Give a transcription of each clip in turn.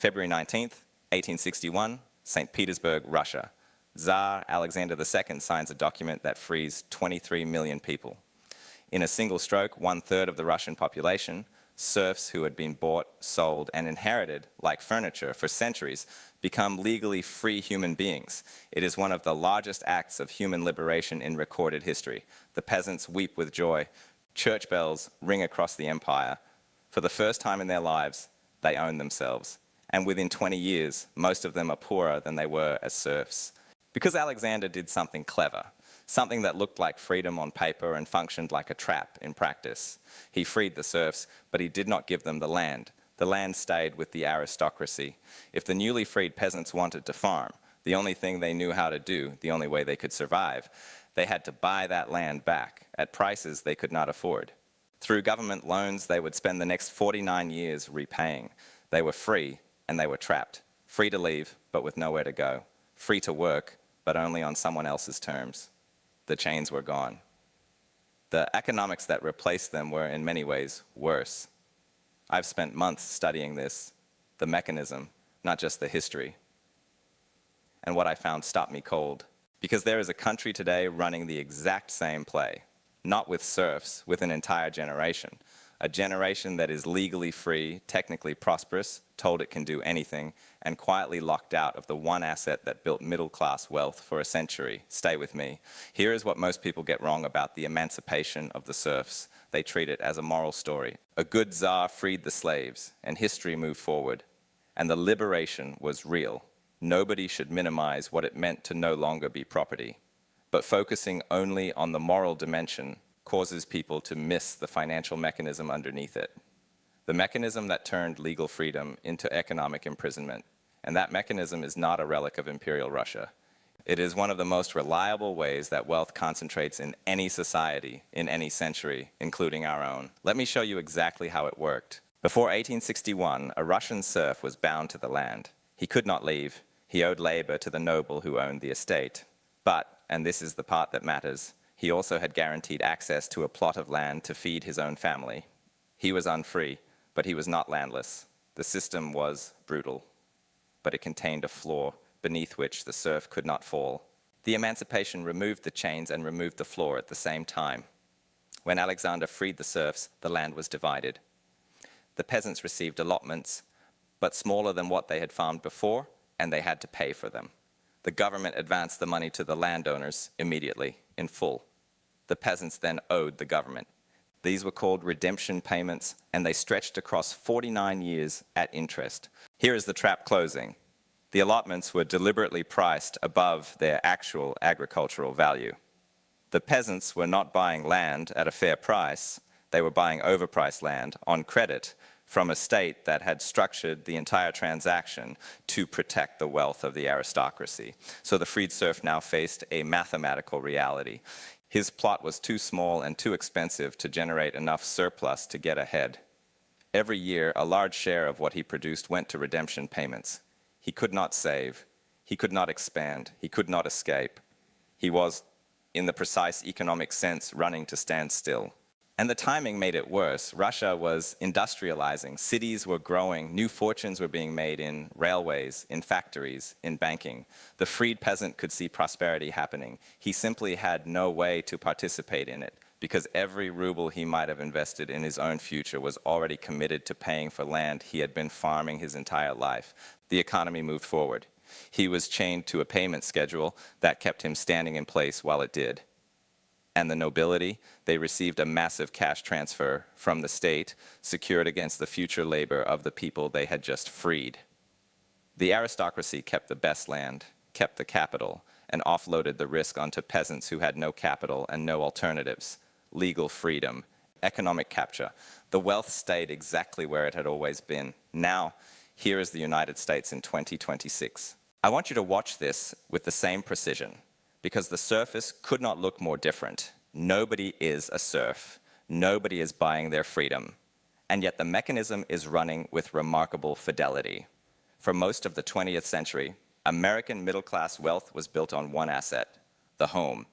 February 19th, 1861, St. Petersburg, Russia. Tsar Alexander II signs a document that frees 23 million people. In a single stroke, 1/3 of the Russian population, serfs who had been bought, sold, and inherited like furniture for centuries, become legally free human beings. It is one of the largest acts of human liberation in recorded history. The peasants weep with joy. Church bells ring across the empire. For the first time in their lives, they own themselves. And within 20 years, most of them are poorer than they were as serfs. Because Alexander did something clever, something that looked like freedom on paper and functioned like a trap in practice. He freed the serfs, but he did not give them the land. The land stayed with the aristocracy. If the newly freed peasants wanted to farm, the only thing they knew how to do, the only way they could survive, they had to buy that land back at prices they could not afford. Through government loans, they would spend the next 49 years repaying. They were free, and they were trapped. Free to leave, but with nowhere to go. Free to work, but only on someone else's terms. The chains were gone. The economics that replaced them were in many ways worse. I've spent months studying this, the mechanism, not just the history. And what I found stopped me cold. Because there is a country today running the exact same play, not with serfs, with an entire generation. A generation that is legally free, technically prosperous, told it can do anything, and quietly locked out of the one asset that built middle-class wealth for a century. Stay with me. Here is what most people get wrong about the emancipation of the serfs. They treat it as a moral story. A good czar freed the slaves, and history moved forward. And the liberation was real. Nobody should minimize what it meant to no longer be property. But focusing only on the moral dimension causes people to miss the financial mechanism underneath it. The mechanism that turned legal freedom into economic imprisonment. And that mechanism is not a relic of Imperial Russia. It is one of the most reliable ways that wealth concentrates in any society, in any century, including our own. Let me show you exactly how it worked. Before 1861, a Russian serf was bound to the land. He could not leave. He owed labor to the noble who owned the estate. But, and this is the part that matters, he also had guaranteed access to a plot of land to feed his own family. He was unfree, but he was not landless. The system was brutal, but it contained a flaw beneath which the serf could not fall. The emancipation removed the chains and removed the flaw at the same time. When Alexander freed the serfs, the land was divided. The peasants received allotments, but smaller than what they had farmed before, and they had to pay for them. The government advanced the money to the landowners immediately, in full. The peasants then owed the government. These were called redemption payments, and they stretched across 49 years at interest. Here is the trap closing. The allotments were deliberately priced above their actual agricultural value. The peasants were not buying land at a fair price. They were buying overpriced land on credit from a state that had structured the entire transaction to protect the wealth of the aristocracy. So the freed serf now faced a mathematical reality. His plot was too small and too expensive to generate enough surplus to get ahead. Every year, a large share of what he produced went to redemption payments. He could not save. He could not expand. He could not escape. He was, in the precise economic sense, running to stand still. And the timing made it worse. Russia was industrializing. Cities were growing. New fortunes were being made in railways, in factories, in banking. The freed peasant could see prosperity happening. He simply had no way to participate in it because every ruble he might have invested in his own future was already committed to paying for land he had been farming his entire life. The economy moved forward. He was chained to a payment schedule that kept him standing in place while it did. And the nobility, they received a massive cash transfer from the state, secured against the future labor of the people they had just freed. The aristocracy kept the best land, kept the capital, and offloaded the risk onto peasants who had no capital and no alternatives. Legal freedom, economic capture. The wealth stayed exactly where it had always been. Now, here is the United States in 2026. I want you to watch this with the same precision, because the surface could not look more different. Nobody is a serf. Nobody is buying their freedom. And yet the mechanism is running with remarkable fidelity. For most of the 20th century, American middle-class wealth was built on one asset, the home.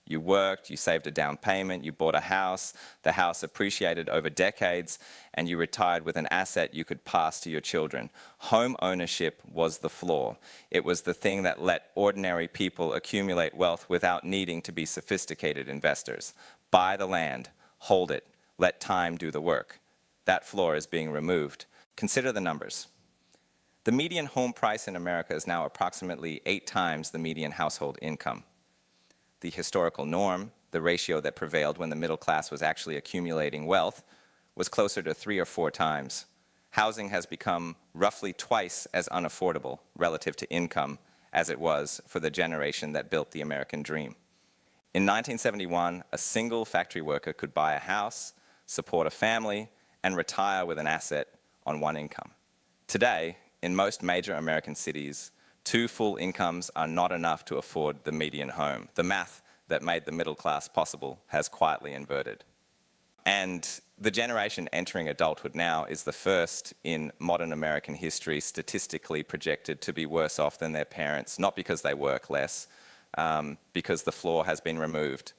You worked, you saved a down payment, you bought a house, the house appreciated over decades, and you retired with an asset you could pass to your children. Home ownership was the floor. It was the thing that let ordinary people accumulate wealth without needing to be sophisticated investors. Buy the land, hold it, let time do the work. That floor is being removed. Consider the numbers. The median home price in America is now approximately 8 times the median household income. The historical norm, the ratio that prevailed when the middle class was actually accumulating wealth, was closer to 3 or 4 times. Housing has become roughly twice as unaffordable relative to income as it was for the generation that built the American dream. In 1971, a single factory worker could buy a house, support a family, and retire with an asset on one income. Today, in most major American cities, 2 full incomes are not enough to afford the median home. The math that made the middle class possible has quietly inverted. And the generation entering adulthood now is the first in modern American history statistically projected to be worse off than their parents, not because they work less, because the floor has been removed.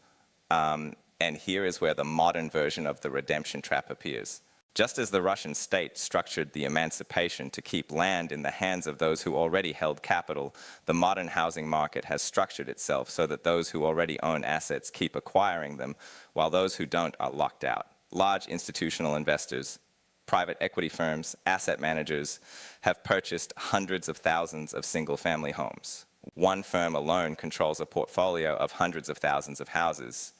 And here is where the modern version of the redemption trap appears. Just as the Russian state structured the emancipation to keep land in the hands of those who already held capital, the modern housing market has structured itself so that those who already own assets keep acquiring them, while those who don't are locked out. Large institutional investors, private equity firms, asset managers have purchased hundreds of thousands of single-family homes. One firm alone controls a portfolio of hundreds of thousands of houses.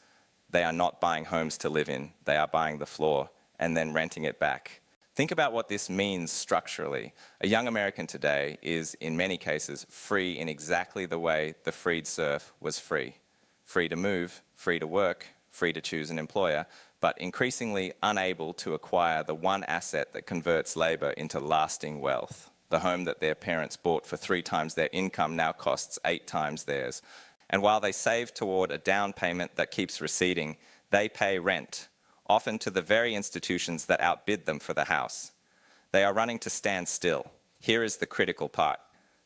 They are not buying homes to live in, they are buying the floor and then renting it back. Think about what this means structurally. A young American today is, in many cases, free in exactly the way the freed serf was free. Free to move, free to work, free to choose an employer, but increasingly unable to acquire the one asset that converts labor into lasting wealth. The home that their parents bought for 3 times their income now costs 8 times theirs. And while they save toward a down payment that keeps receding, they pay rent, often to the very institutions that outbid them for the house. They are running to stand still. Here is the critical part,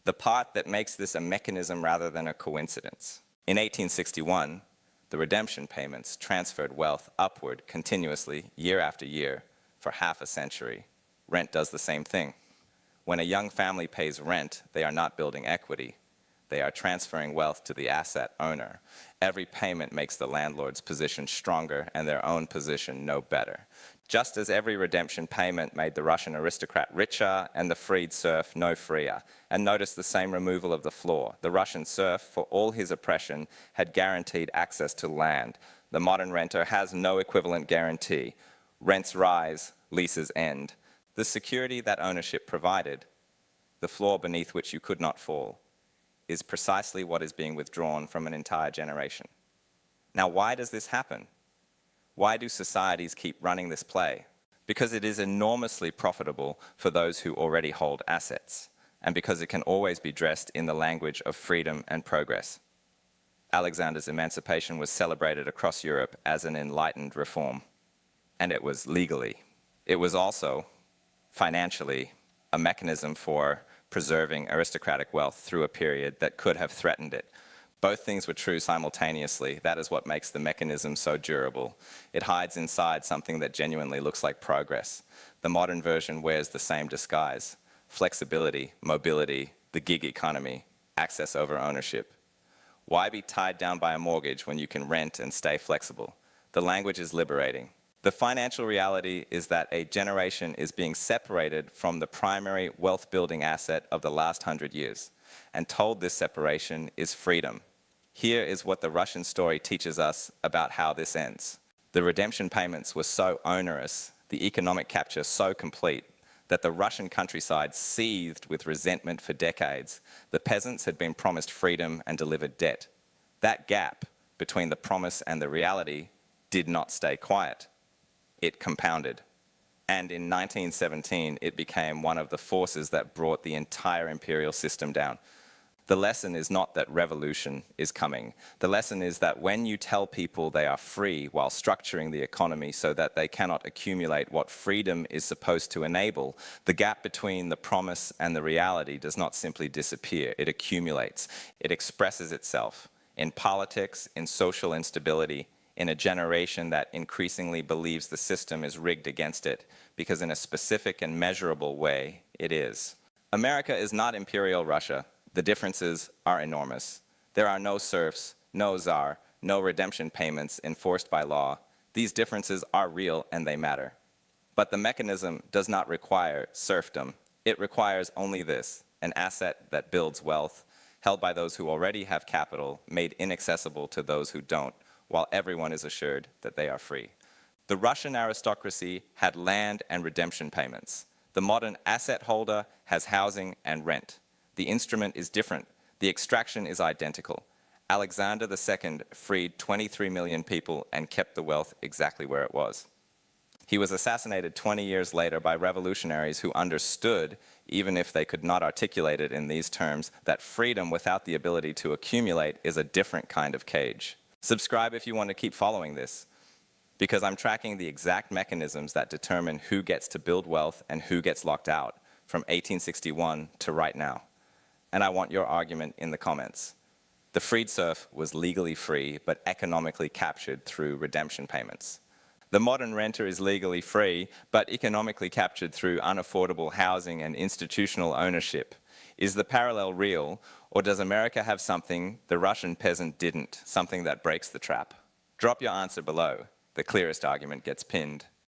the part that makes this a mechanism rather than a coincidence. In 1861, the redemption payments transferred wealth upward continuously, year after year, for half a century. Rent does the same thing. When a young family pays rent, they are not building equity. They are transferring wealth to the asset owner. Every payment makes the landlord's position stronger and their own position no better. Just as every redemption payment made the Russian aristocrat richer and the freed serf no freer. And notice the same removal of the floor. The Russian serf, for all his oppression, had guaranteed access to land. The modern renter has no equivalent guarantee. Rents rise, leases end. The security that ownership provided, the floor beneath which you could not fall, is precisely what is being withdrawn from an entire generation. Now, why does this happen? Why do societies keep running this play? Because it is enormously profitable for those who already hold assets, and because it can always be dressed in the language of freedom and progress. Alexander's emancipation was celebrated across Europe as an enlightened reform, and it was legally. It was also, financially, a mechanism for preserving aristocratic wealth through a period that could have threatened it. Both things were true simultaneously. That is what makes the mechanism so durable. It hides inside something that genuinely looks like progress. The modern version wears the same disguise: flexibility, mobility, the gig economy, access over ownership. Why be tied down by a mortgage when you can rent and stay flexible? The language is liberating. The financial reality is that a generation is being separated from the primary wealth-building asset of the last 100 years, and told this separation is freedom. Here is what the Russian story teaches us about how this ends. The redemption payments were so onerous, the economic capture so complete, that the Russian countryside seethed with resentment for decades. The peasants had been promised freedom and delivered debt. That gap between the promise and the reality did not stay quiet. It compounded. And in 1917, it became one of the forces that brought the entire imperial system down. The lesson is not that revolution is coming. The lesson is that when you tell people they are free while structuring the economy so that they cannot accumulate what freedom is supposed to enable, the gap between the promise and the reality does not simply disappear. It accumulates. It expresses itself in politics, in social instability, in a generation that increasingly believes the system is rigged against it, because in a specific and measurable way, it is. America is not Imperial Russia. The differences are enormous. There are no serfs, no czar, no redemption payments enforced by law. These differences are real and they matter. But the mechanism does not require serfdom. It requires only this: an asset that builds wealth, held by those who already have capital, made inaccessible to those who don't, while everyone is assured that they are free. The Russian aristocracy had land and redemption payments. The modern asset holder has housing and rent. The instrument is different. The extraction is identical. Alexander II freed 23 million people and kept the wealth exactly where it was. He was assassinated 20 years later by revolutionaries who understood, even if they could not articulate it in these terms, that freedom without the ability to accumulate is a different kind of cage. Subscribe if you want to keep following this, because I'm tracking the exact mechanisms that determine who gets to build wealth and who gets locked out from 1861 to right now. And I want your argument in the comments. The freed serf was legally free, but economically captured through redemption payments. The modern renter is legally free, but economically captured through unaffordable housing and institutional ownership. Is the parallel real, or does America have something the Russian peasant didn't, something that breaks the trap? Drop your answer below. The clearest argument gets pinned.